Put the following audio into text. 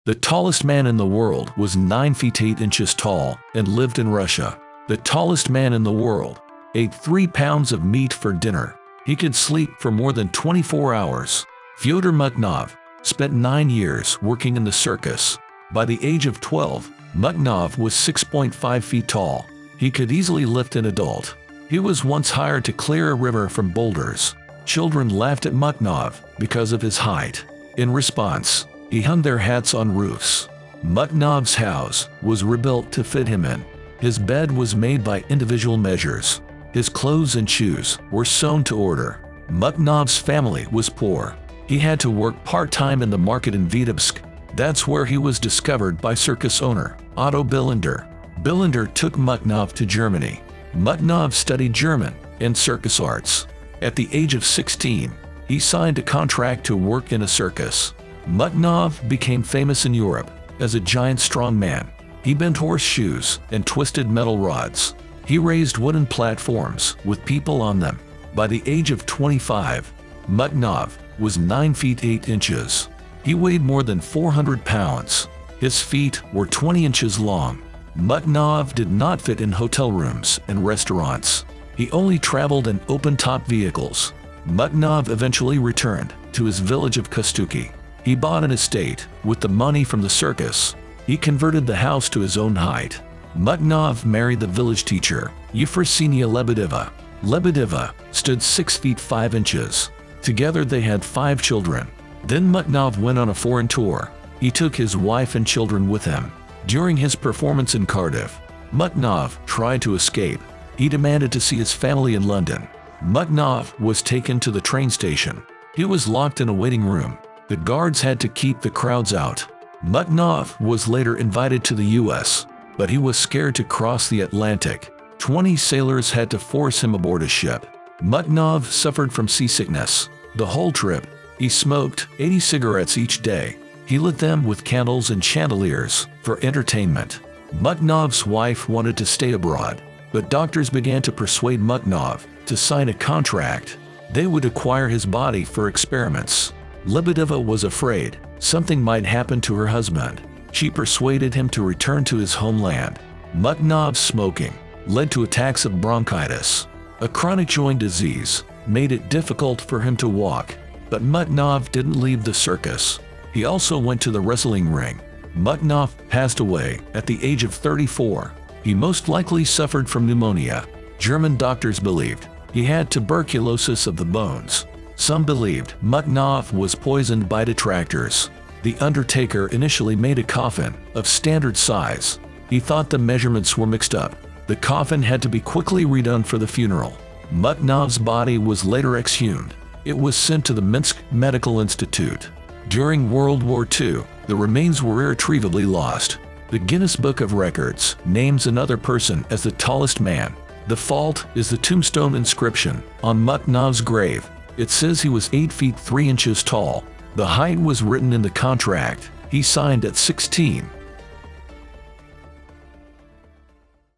The tallest man in the world was 9 feet 8 inches tall and lived in Russia. The tallest man in the world ate 3 pounds of meat for dinner. He could sleep for more than 24 hours. Fyodor Makhnov spent 9 years working in the circus. By the age of 12, Makhnov was 6.5 feet tall. He could easily lift an adult. He was once hired to clear a river from boulders. Children laughed at Makhnov because of his height. In response, he hung their hats on roofs. Makhnov's house was rebuilt to fit him in. His bed was made by individual measures. His clothes and shoes were sewn to order. Makhnov's family was poor. He had to work part-time in the market in Vitebsk. That's where he was discovered by circus owner Otto Bilander. Bilander took Makhnov to Germany. Makhnov studied German and circus arts. At the age of 16, he signed a contract to work in a circus. Makhnov became famous in Europe as a giant strong man. He bent horseshoes and twisted metal rods. He raised wooden platforms with people on them. By the age of 25, Makhnov was 9 feet 8 inches. He weighed more than 400 pounds. His feet were 20 inches long. Makhnov did not fit in hotel rooms and restaurants. He only traveled in open-top vehicles. Makhnov eventually returned to his village of Kostuki. He bought an estate with the money from the circus. He converted the house to his own height. Makhnov married the village teacher, Euphrosynia Lebedeva. Lebedeva stood 6 feet 5 inches. Together they had 5 children. Then Makhnov went on a foreign tour. He took his wife and children with him. During his performance in Cardiff, Makhnov tried to escape. He demanded to see his family in London. Makhnov was taken to the train station. He was locked in a waiting room. The guards had to keep the crowds out. Makhnov was later invited to the US, but he was scared to cross the Atlantic. 20 sailors had to force him aboard a ship. Makhnov suffered from seasickness. The whole trip, he smoked 80 cigarettes each day. He lit them with candles and chandeliers for entertainment. Makhnov's wife wanted to stay abroad, but doctors began to persuade Makhnov to sign a contract. They would acquire his body for experiments. Lebedeva was afraid something might happen to her husband. She persuaded him to return to his homeland. Makhnov's smoking led to attacks of bronchitis. A chronic joint disease made it difficult for him to walk, but Makhnov didn't leave the circus. He also went to the wrestling ring. Makhnov passed away at the age of 34. He most likely suffered from pneumonia. German doctors believed he had tuberculosis of the bones. Some believed Makhnov was poisoned by detractors. The undertaker initially made a coffin of standard size. He thought the measurements were mixed up. The coffin had to be quickly redone for the funeral. Makhnov's body was later exhumed. It was sent to the Minsk Medical Institute. During World War II, the remains were irretrievably lost. The Guinness Book of Records names another person as the tallest man. The fault is the tombstone inscription on Makhnov's grave. It says he was 8 feet 3 inches tall. The height was written in the contract he signed at 16.